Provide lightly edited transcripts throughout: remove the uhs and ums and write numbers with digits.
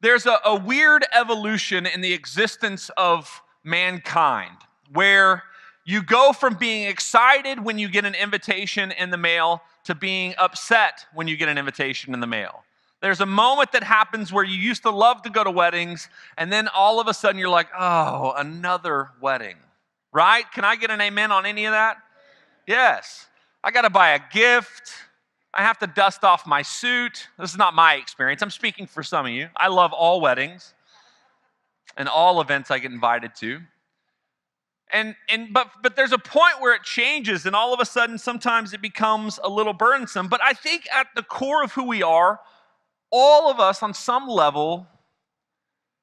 There's a weird evolution in the existence of mankind where you go from being excited when you get an invitation in the mail to being upset when you get an invitation in the mail. There's a moment that happens where you used to love to go to weddings, and then all of a sudden you're like, oh, another wedding, right? Can I get an amen on any of that? Yes. I got to buy a gift. I have to dust off my suit. This is not my experience. I'm speaking for some of you. I love all weddings and all events I get invited to. But there's a point where it changes, and all of a sudden sometimes it becomes a little burdensome. But I think at the core of who we are, all of us on some level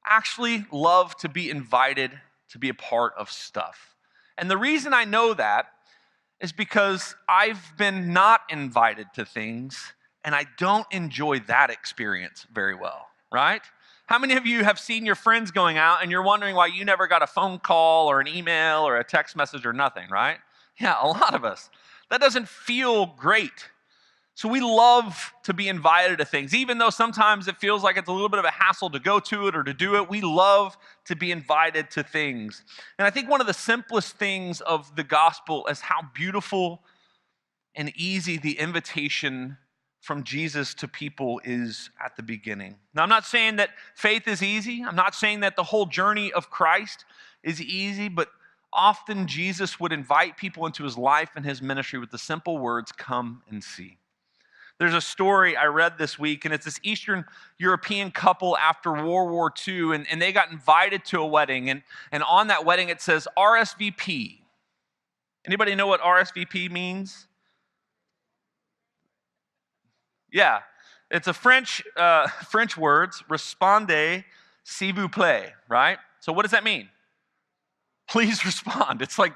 actually love to be invited to be a part of stuff. And the reason I know that is because I've been not invited to things, and I don't enjoy that experience very well, right? How many of you have seen your friends going out and you're wondering why you never got a phone call or an email or a text message or nothing, right? Yeah, a lot of us. That doesn't feel great. So we love to be invited to things. Even though sometimes it feels like it's a little bit of a hassle to go to it or to do it, we love to be invited to things. And I think one of the simplest things of the gospel is how beautiful and easy the invitation from Jesus to people is at the beginning. Now, I'm not saying that faith is easy. I'm not saying that the whole journey of Christ is easy, but often Jesus would invite people into his life and his ministry with the simple words, come and see. There's a story I read this week, and it's this Eastern European couple after World War II, and they got invited to a wedding, and on that wedding it says RSVP. Anybody know what RSVP means? Yeah, it's a French words, respondez s'il vous plaît, right? So what does that mean? Please respond. It's like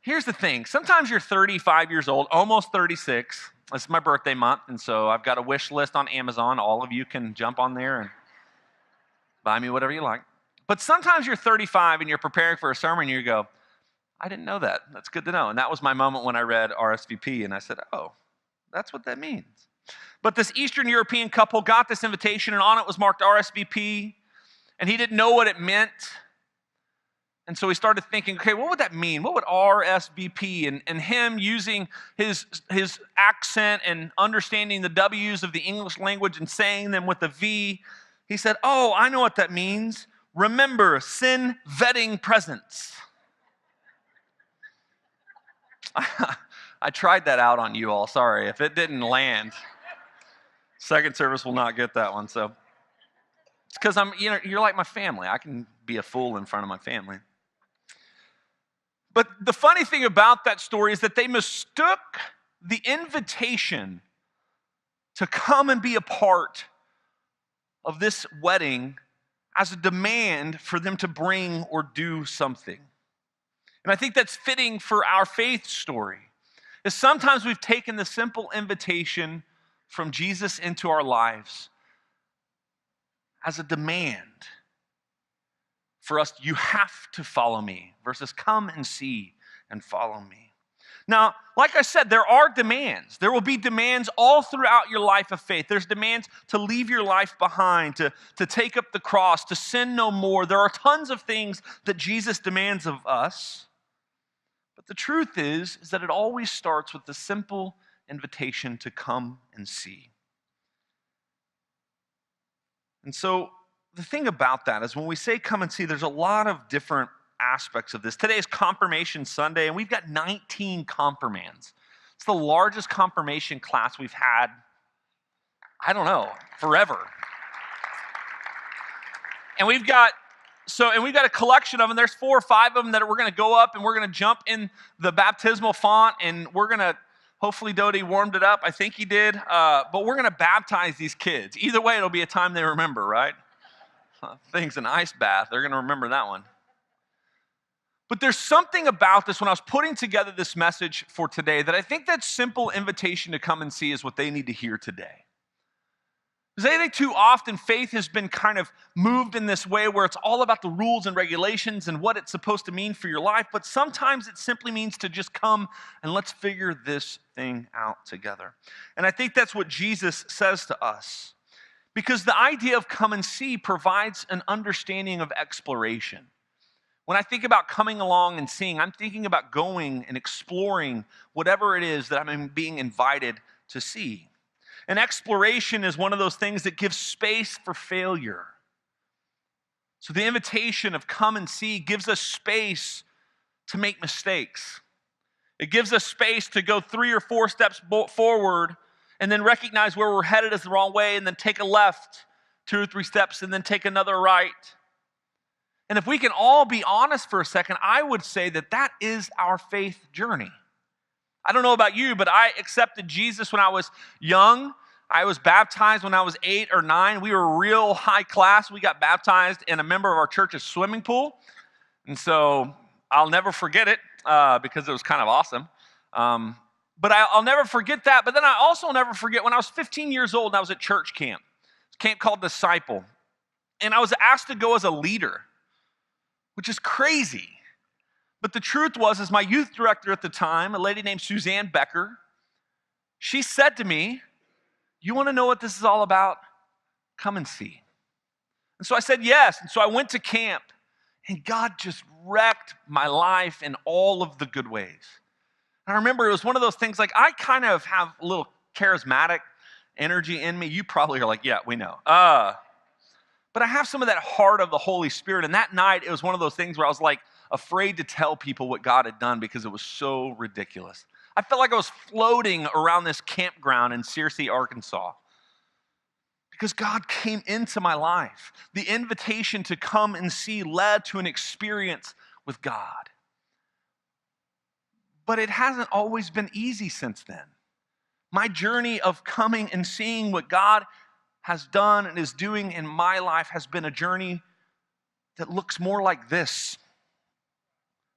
here's the thing. Sometimes you're 35 years old, almost 36. It's my birthday month, and so I've got a wish list on Amazon. All of you can jump on there and buy me whatever you like. But sometimes you're 35 and you're preparing for a sermon and you go, I didn't know that. That's good to know. And that was my moment when I read RSVP, and I said, oh, that's what that means. But this Eastern European couple got this invitation, and on it was marked RSVP, and he didn't know what it meant. And so he started thinking, okay, what would that mean? What would RSVP? And him using his accent and understanding the W's of the English language and saying them with a V, he said, oh, I know what that means. Remember, send vetting presents. I tried that out on you all. Sorry if it didn't land. Second service will not get that one. So it's because you're like my family. I can be a fool in front of my family. But the funny thing about that story is that they mistook the invitation to come and be a part of this wedding as a demand for them to bring or do something. And I think that's fitting for our faith story. Is sometimes we've taken the simple invitation from Jesus into our lives as a demand for us, you have to follow me, versus come and see and follow me. Now, like I said, there are demands. There will be demands all throughout your life of faith. There's demands to leave your life behind, to take up the cross, to sin no more. There are tons of things that Jesus demands of us. But the truth is that it always starts with the simple invitation to come and see. And so, the thing about that is when we say come and see, there's a lot of different aspects of this. Today is Confirmation Sunday, and we've got 19 confirmands. It's the largest confirmation class we've had, I don't know, forever. And we've got a collection of them. There's 4 or 5 of them that we're going to go up, and we're going to jump in the baptismal font, and we're going to, hopefully Dodie warmed it up. I think he did. But we're going to baptize these kids. Either way, it'll be a time they remember, right? Thing's an ice bath. They're going to remember that one. But there's something about this when I was putting together this message for today that I think that simple invitation to come and see is what they need to hear today. Because I think too often faith has been kind of moved in this way where it's all about the rules and regulations and what it's supposed to mean for your life, but sometimes it simply means to just come and let's figure this thing out together. And I think that's what Jesus says to us. Because the idea of come and see provides an understanding of exploration. When I think about coming along and seeing, I'm thinking about going and exploring whatever it is that I'm being invited to see. And exploration is one of those things that gives space for failure. So the invitation of come and see gives us space to make mistakes. It gives us space to go 3 or 4 steps forward and then recognize where we're headed is the wrong way and then take a left 2 or 3 steps and then take another right. And if we can all be honest for a second, I would say that that is our faith journey. I don't know about you, but I accepted Jesus when I was young. I was baptized when I was 8 or 9. We were real high class. We got baptized in a member of our church's swimming pool. And so I'll never forget it because it was kind of awesome. But I'll never forget that. But then I also never forget when I was 15 years old and I was at church camp. It's a camp called Disciple. And I was asked to go as a leader, which is crazy. But the truth was, my youth director at the time, a lady named Suzanne Becker, she said to me, "You want to know what this is all about? Come and see." And so I said yes. And so I went to camp, and God just wrecked my life in all of the good ways. And I remember it was one of those things, like I kind of have a little charismatic energy in me. You probably are like, yeah, we know. But I have some of that heart of the Holy Spirit. And that night, it was one of those things where I was like afraid to tell people what God had done because it was so ridiculous. I felt like I was floating around this campground in Searcy, Arkansas, because God came into my life. The invitation to come and see led to an experience with God. But it hasn't always been easy since then. My journey of coming and seeing what God has done and is doing in my life has been a journey that looks more like this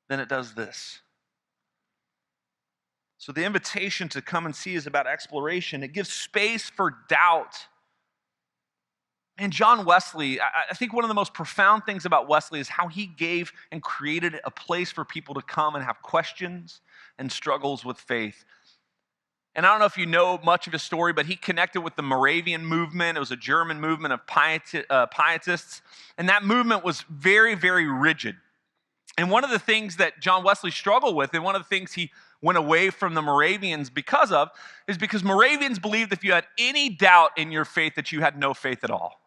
than it does this. So the invitation to come and see is about exploration. It gives space for doubt. And John Wesley, I think one of the most profound things about Wesley is how he gave and created a place for people to come and have questions and struggles with faith. And I don't know if you know much of his story, but he connected with the Moravian movement. It was a German movement of pietists. And that movement was very, very rigid. And one of the things that John Wesley struggled with, and one of the things he went away from the Moravians because of, is because Moravians believed if you had any doubt in your faith that you had no faith at all.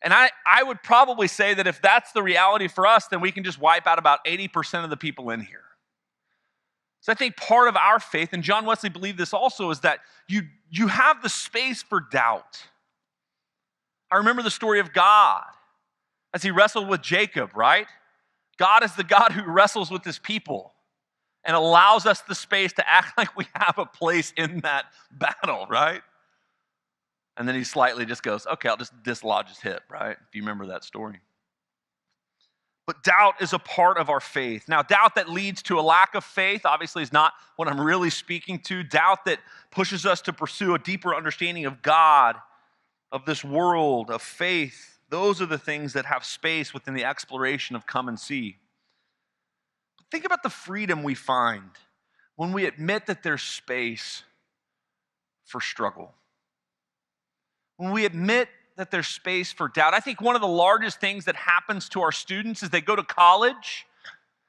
And I would probably say that if that's the reality for us, then we can just wipe out about 80% of the people in here. So I think part of our faith, and John Wesley believed this also, is that you have the space for doubt. I remember the story of God as he wrestled with Jacob, right? God is the God who wrestles with his people and allows us the space to act like we have a place in that battle, right? And then he slightly just goes, okay, I'll just dislodge his hip, right? If you remember that story. But doubt is a part of our faith. Now, doubt that leads to a lack of faith, obviously, is not what I'm really speaking to. Doubt that pushes us to pursue a deeper understanding of God, of this world, of faith. Those are the things that have space within the exploration of come and see. But think about the freedom we find when we admit that there's space for struggle. When we admit that there's space for doubt. I think one of the largest things that happens to our students is they go to college,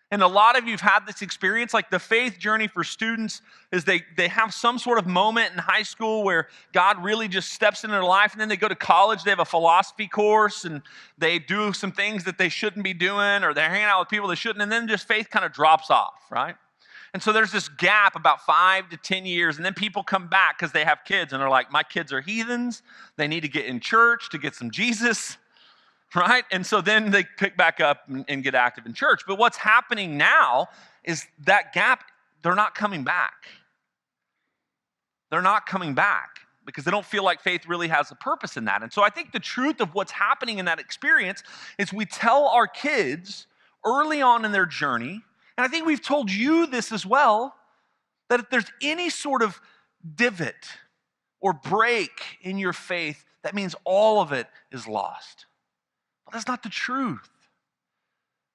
and a lot of you have had this experience, like the faith journey for students is they have some sort of moment in high school where God really just steps into their life, and then they go to college, they have a philosophy course, and they do some things that they shouldn't be doing, or they're hanging out with people they shouldn't, and then just faith kind of drops off, right? And so there's this gap about 5 to 10 years, and then people come back because they have kids, and they're like, my kids are heathens. They need to get in church to get some Jesus, right? And so then they pick back up and get active in church. But what's happening now is that gap, they're not coming back. They're not coming back because they don't feel like faith really has a purpose in that. And so I think the truth of what's happening in that experience is we tell our kids early on in their journey, and I think we've told you this as well, that if there's any sort of divot or break in your faith, that means all of it is lost. But that's not the truth.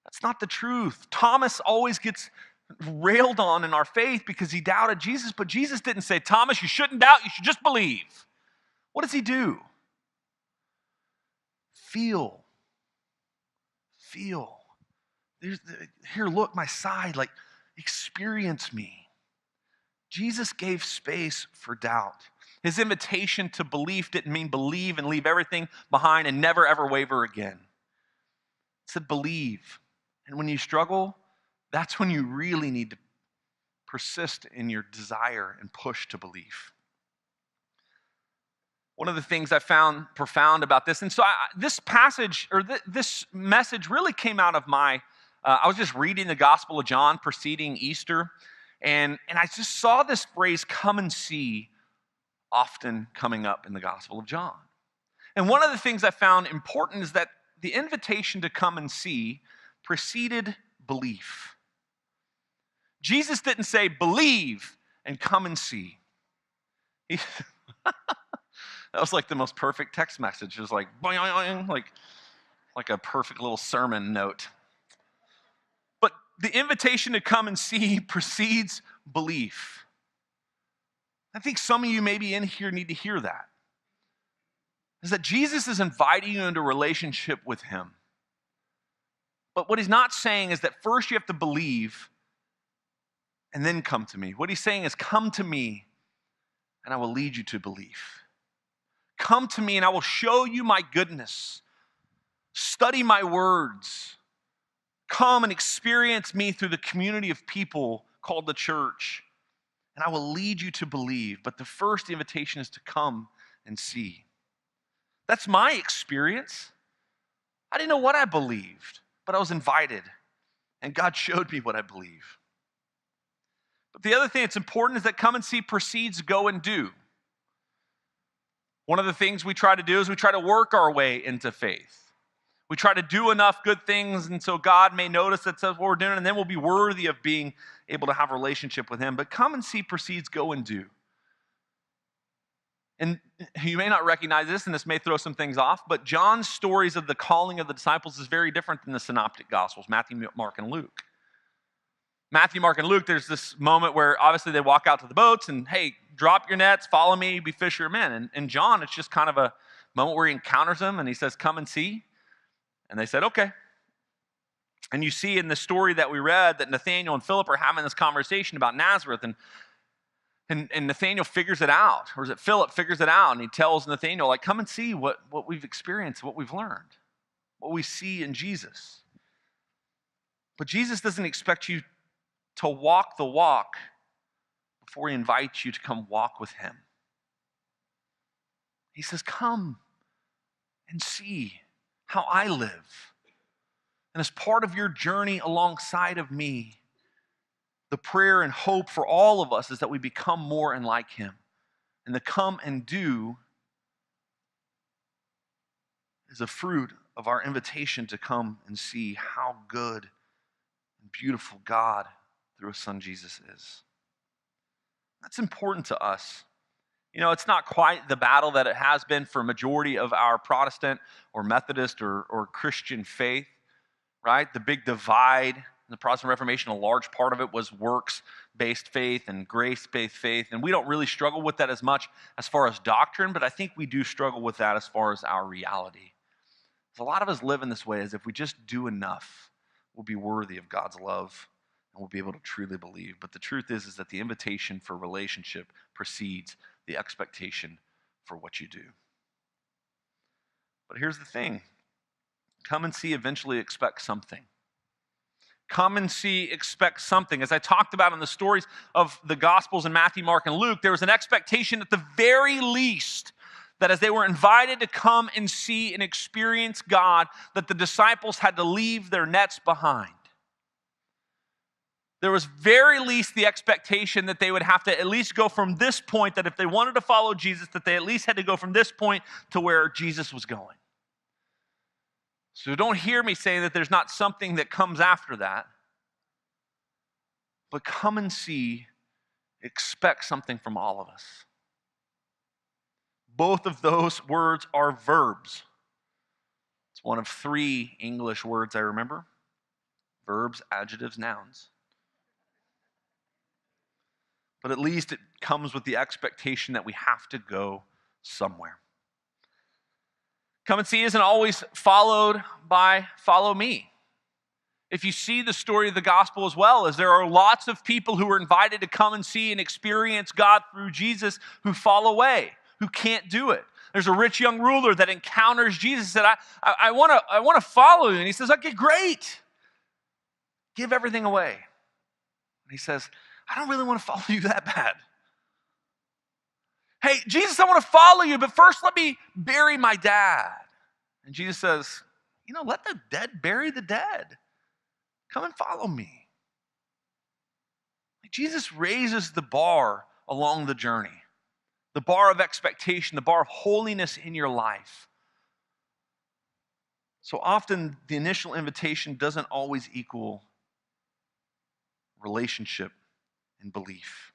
That's not the truth. Thomas always gets railed on in our faith because he doubted Jesus, but Jesus didn't say, Thomas, you shouldn't doubt, you should just believe. What does he do? feel. Feel. Here, look, my side, like, experience me. Jesus gave space for doubt. His invitation to belief didn't mean believe and leave everything behind and never, ever waver again. It said believe. And when you struggle, that's when you really need to persist in your desire and push to believe. One of the things I found profound about this, and so this passage, or this message really came out of I was just reading the Gospel of John preceding Easter, and I just saw this phrase, come and see, often coming up in the Gospel of John. And one of the things I found important is that the invitation to come and see preceded belief. Jesus didn't say, believe and come and see. That was like the most perfect text message. It was like, boing, boing, boing, like a perfect little sermon note. But the invitation to come and see precedes belief. I think some of you maybe in here need to hear that. Is that Jesus is inviting you into a relationship with him. But what he's not saying is that first you have to believe and then come to me. What he's saying is, come to me and I will lead you to belief. Come to me and I will show you my goodness. Study my words. Come and experience me through the community of people called the church. And I will lead you to believe. But the first invitation is to come and see. That's my experience. I didn't know what I believed, but I was invited. And God showed me what I believe. But the other thing that's important is that come and see precedes go and do. One of the things we try to do is we try to work our way into faith. We try to do enough good things, and so God may notice that's what we're doing, and then we'll be worthy of being able to have a relationship with him. But come and see precedes go and do. And you may not recognize this, and this may throw some things off, but John's stories of the calling of the disciples is very different than the synoptic gospels, Matthew, Mark, and Luke. Matthew, Mark, and Luke, there's this moment where obviously they walk out to the boats and, hey, drop your nets, follow me, be fishermen. And John, it's just kind of a moment where he encounters them and he says, come and see. And they said, okay. And you see in the story that we read that Nathanael and Philip are having this conversation about Nazareth, and Nathanael figures it out, or is it Philip figures it out, and he tells Nathanael, like, come and see what we've experienced, what we've learned, what we see in Jesus. But Jesus doesn't expect you to walk the walk before he invites you to come walk with him. He says, come and see how I live. And as part of your journey alongside of me, the prayer and hope for all of us is that we become more and like him. And the come and do is a fruit of our invitation to come and see how good and beautiful God through his son Jesus is. That's important to us. You know, it's not quite the battle that it has been for a majority of our Protestant or Methodist or Christian faith, right? The big divide in the Protestant Reformation, a large part of it was works-based faith and grace-based faith, and we don't really struggle with that as much as far as doctrine, but I think we do struggle with that as far as our reality. So a lot of us live in this way as if we just do enough, we'll be worthy of God's love and we'll be able to truly believe. But the truth is that the invitation for relationship precedes the expectation for what you do. But here's the thing. Come and see, eventually expect something. Come and see, expect something. As I talked about in the stories of the Gospels in Matthew, Mark, and Luke, there was an expectation at the very least that as they were invited to come and see and experience God, that the disciples had to leave their nets behind. There was very least the expectation that they would have to at least go from this point, that if they wanted to follow Jesus, that they at least had to go from this point to where Jesus was going. So don't hear me saying that there's not something that comes after that. But come and see, expect something from all of us. Both of those words are verbs. It's one of 3 English words I remember. Verbs, adjectives, nouns. But at least it comes with the expectation that we have to go somewhere. Come and see isn't always followed by follow me. If you see the story of the gospel as well, as there are lots of people who are invited to come and see and experience God through Jesus who fall away, who can't do it. There's a rich young ruler that encounters Jesus and said, I want to follow you. And he says, okay, great. Give everything away. And he says, I don't really want to follow you that bad. Hey, Jesus, I want to follow you, but first let me bury my dad. And Jesus says, let the dead bury the dead. Come and follow me. Jesus raises the bar along the journey, the bar of expectation, the bar of holiness in your life. So often the initial invitation doesn't always equal relationship and belief.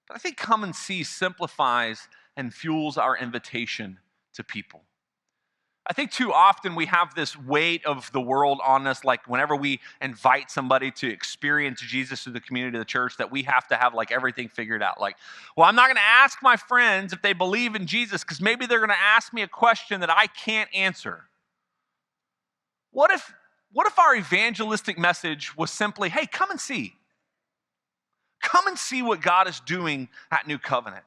But I think come and see simplifies and fuels our invitation to people. I think too often we have this weight of the world on us, like whenever we invite somebody to experience Jesus through the community of the church, that we have to have like everything figured out. Like, well, I'm not going to ask my friends if they believe in Jesus because maybe they're going to ask me a question that I can't answer. What if our evangelistic message was simply, hey, come and see. Come and see what God is doing at New Covenant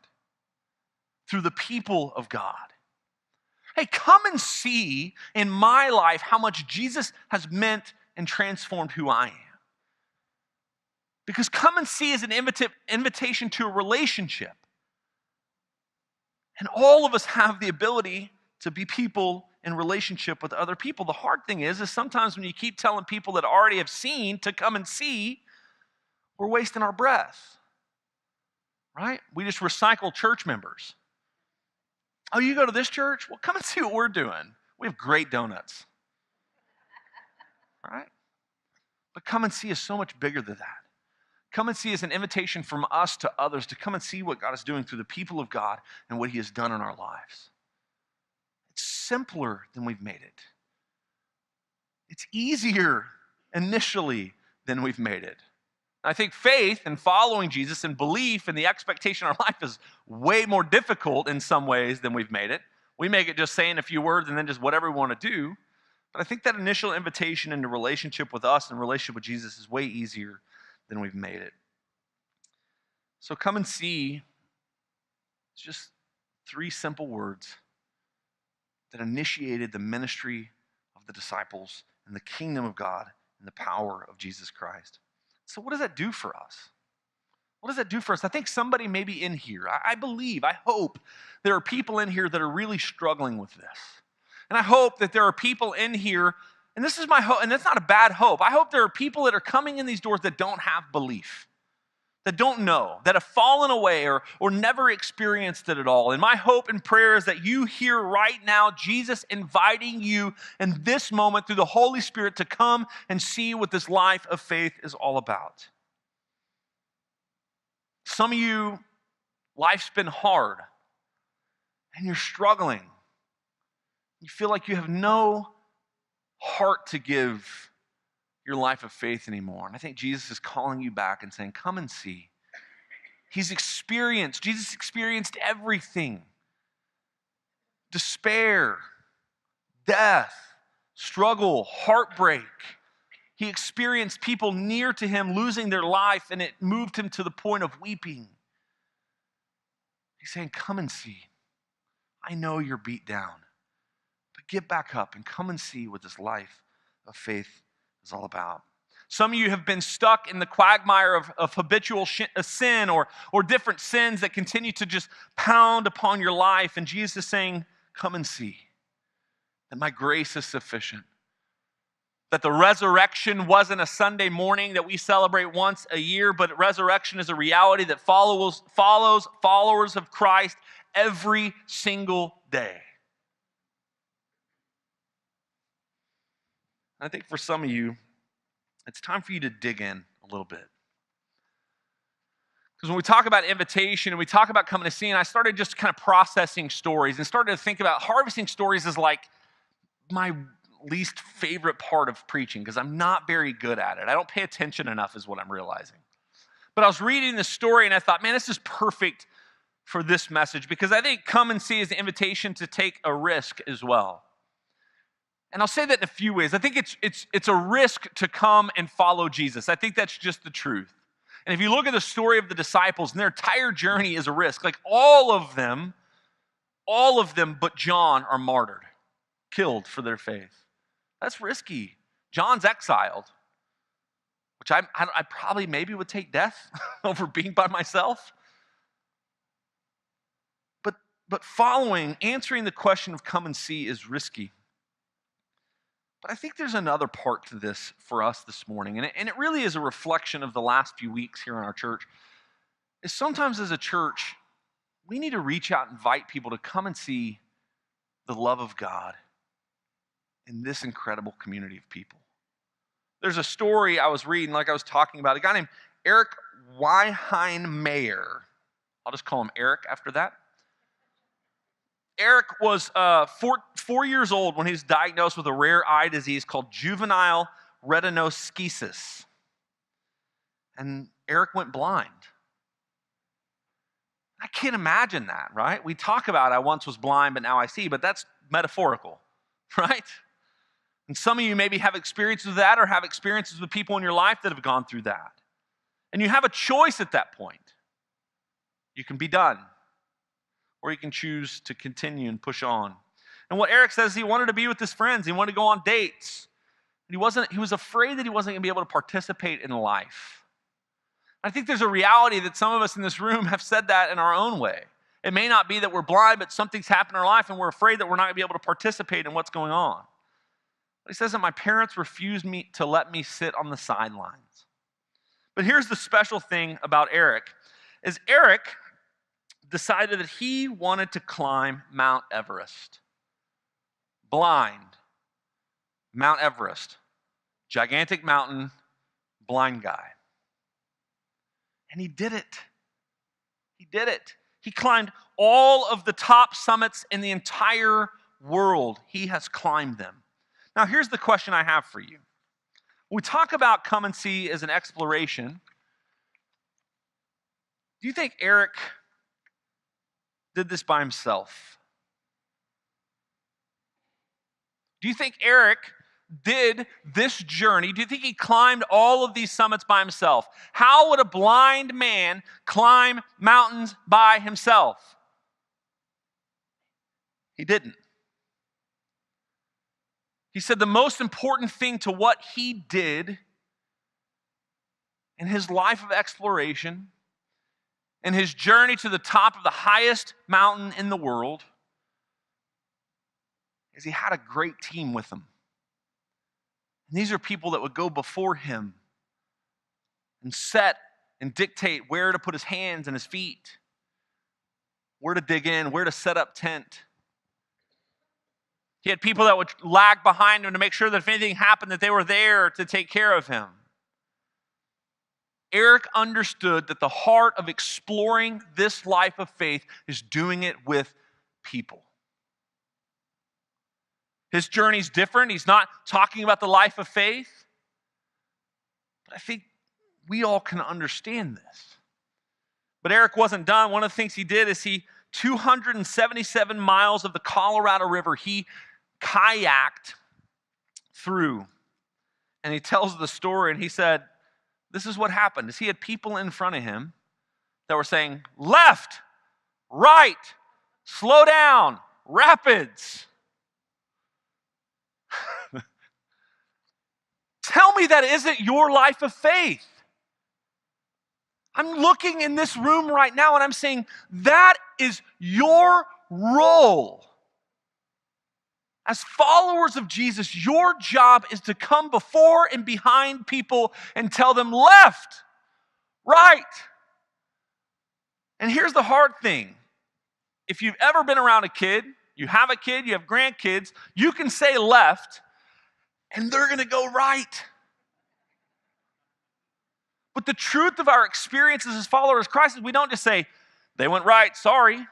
through the people of God. Hey, come and see in my life how much Jesus has meant and transformed who I am. Because come and see is an invitation to a relationship. And all of us have the ability to be people in relationship with other people. The hard thing is sometimes when you keep telling people that already have seen to come and see, we're wasting our breath, right? We just recycle church members. Oh, you go to this church? Well, come and see what we're doing. We have great donuts, right? But come and see is so much bigger than that. Come and see is an invitation from us to others to come and see what God is doing through the people of God and what he has done in our lives. It's simpler than we've made it. It's easier initially than we've made it. I think faith and following Jesus and belief and the expectation in our life is way more difficult in some ways than we've made it. We make it just saying a few words and then just whatever we want to do. But I think that initial invitation into relationship with us and relationship with Jesus is way easier than we've made it. So come and see. It's just 3 simple words that initiated the ministry of the disciples and the kingdom of God and the power of Jesus Christ. So what does that do for us? What does that do for us? I think somebody may be in here. I believe, I hope there are people in here that are really struggling with this. And I hope that there are people in here, and this is my hope, and that's not a bad hope. I hope there are people that are coming in these doors that don't have belief, that don't know, that have fallen away or never experienced it at all. And my hope and prayer is that you hear right now Jesus inviting you in this moment through the Holy Spirit to come and see what this life of faith is all about. Some of you, life's been hard and you're struggling. You feel like you have no heart to give your life of faith anymore. And I think Jesus is calling you back and saying, come and see. Jesus experienced everything. Despair, death, struggle, heartbreak. He experienced people near to him losing their life, and it moved him to the point of weeping. He's saying, come and see. I know you're beat down, but get back up and come and see what this life of faith is all about. Some of you have been stuck in the quagmire of habitual sin or different sins that continue to just pound upon your life. And Jesus is saying, come and see that my grace is sufficient. That the resurrection wasn't a Sunday morning that we celebrate once a year, but resurrection is a reality that follows followers of Christ every single day. I think for some of you, it's time for you to dig in a little bit. Because when we talk about invitation and we talk about coming to see, and I started just kind of processing stories and started to think about harvesting stories as like my least favorite part of preaching because I'm not very good at it. I don't pay attention enough is what I'm realizing. But I was reading this story and I thought, man, this is perfect for this message because I think come and see is an invitation to take a risk as well. And I'll say that in a few ways. I think it's a risk to come and follow Jesus. I think that's just the truth. And if you look at the story of the disciples, and their entire journey is a risk. Like all of them but John are martyred, killed for their faith. That's risky. John's exiled, which I probably maybe would take death over being by myself. But answering the question of come and see is risky. But I think there's another part to this for us this morning, and it really is a reflection of the last few weeks here in our church, is sometimes as a church, we need to reach out and invite people to come and see the love of God in this incredible community of people. There's a story I was reading, like I was talking about, a guy named Eric Weihenmayer. I'll just call him Eric after that. Eric was 4 years old when he was diagnosed with a rare eye disease called juvenile retinoschisis. And Eric went blind. I can't imagine that, right? We talk about I once was blind, but now I see, but that's metaphorical, right? And some of you maybe have experiences with that or have experiences with people in your life that have gone through that. And you have a choice at that point. You can be done. Or you can choose to continue and push on. And what Eric says, he wanted to be with his friends. He wanted to go on dates. He was afraid that he wasn't going to be able to participate in life. I think there's a reality that some of us in this room have said that in our own way. It may not be that we're blind, but something's happened in our life and we're afraid that we're not going to be able to participate in what's going on. But he says that my parents refused to let me sit on the sidelines. But here's the special thing about Eric, is Eric decided that he wanted to climb Mount Everest. Blind. Mount Everest. Gigantic mountain, blind guy. And he did it. He did it. He climbed all of the top summits in the entire world. He has climbed them. Now, here's the question I have for you. When we talk about come and see as an exploration, do you think Eric did this by himself? Do you think Eric did this journey? Do you think he climbed all of these summits by himself? How would a blind man climb mountains by himself? He didn't. He said the most important thing to what he did in his life of exploration, in his journey to the top of the highest mountain in the world, is he had a great team with him. And these are people that would go before him and set and dictate where to put his hands and his feet, where to dig in, where to set up tent. He had people that would lag behind him to make sure that if anything happened, that they were there to take care of him. Eric understood that the heart of exploring this life of faith is doing it with people. His journey's different. He's not talking about the life of faith. But I think we all can understand this. But Eric wasn't done. One of the things he did is 277 miles of the Colorado River, he kayaked through. And he tells the story, and he said, this is what happened, is he had people in front of him that were saying, left, right, slow down, rapids. Tell me that isn't your life of faith. I'm looking in this room right now and I'm saying, that is your role. As followers of Jesus, your job is to come before and behind people and tell them left, right. And here's the hard thing. If you've ever been around a kid, you have a kid, you have grandkids, you can say left and they're going to go right. But the truth of our experiences as followers of Christ is we don't just say, they went right, sorry.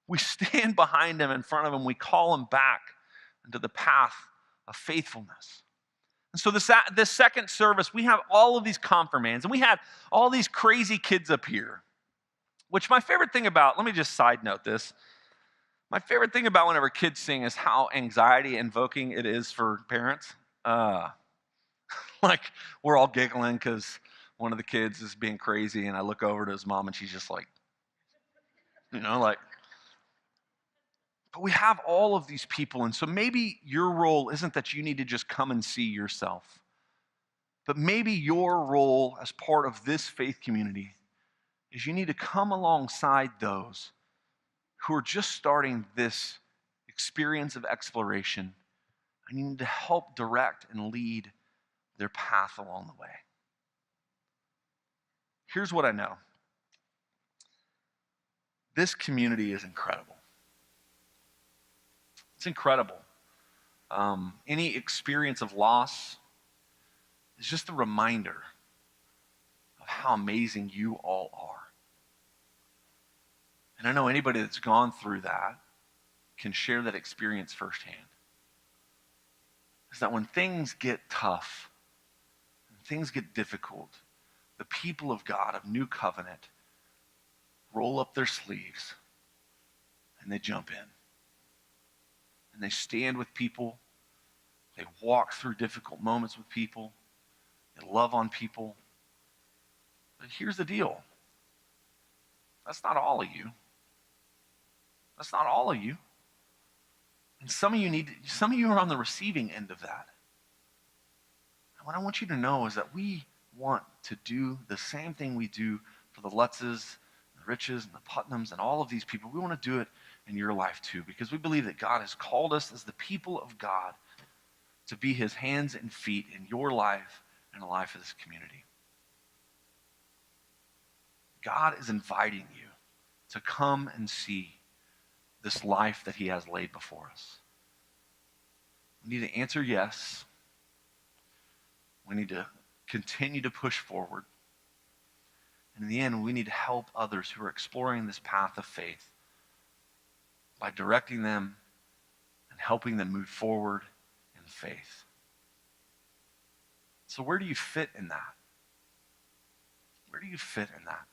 We stand behind them, in front of them, we call them back into the path of faithfulness. And so this second service, we have all of these confirmands, and we had all these crazy kids up here Which my favorite thing about, let me just side note this. My favorite thing about whenever kids sing is how anxiety invoking it is for parents. Uh, like we're all giggling because one of the kids is being crazy, and I look over to his mom and she's just like, like, but we have all of these people. And so maybe your role isn't that you need to just come and see yourself, but maybe your role as part of this faith community is you need to come alongside those who are just starting this experience of exploration, and you need to help direct and lead their path along the way. Here's what I know. This community is incredible. It's incredible. Any experience of loss is just a reminder of how amazing you all are. And I know anybody that's gone through that can share that experience firsthand. Is that when things get tough, when things get difficult, the people of God, of New Covenant, roll up their sleeves and they jump in. And they stand with people. They walk through difficult moments with people. They love on people. But here's the deal. That's not all of you. That's not all of you. And some of you are on the receiving end of that. And what I want you to know is that we want to do the same thing we do for the Lutzes, the Riches, and the Putnams, and all of these people. We want to do it in your life too, because we believe that God has called us as the people of God to be his hands and feet in your life and the life of this community. God is inviting you to come and see this life that he has laid before us. We need to answer yes. We need to continue to push forward. And in the end, we need to help others who are exploring this path of faith by directing them and helping them move forward in faith. So where do you fit in that? Where do you fit in that?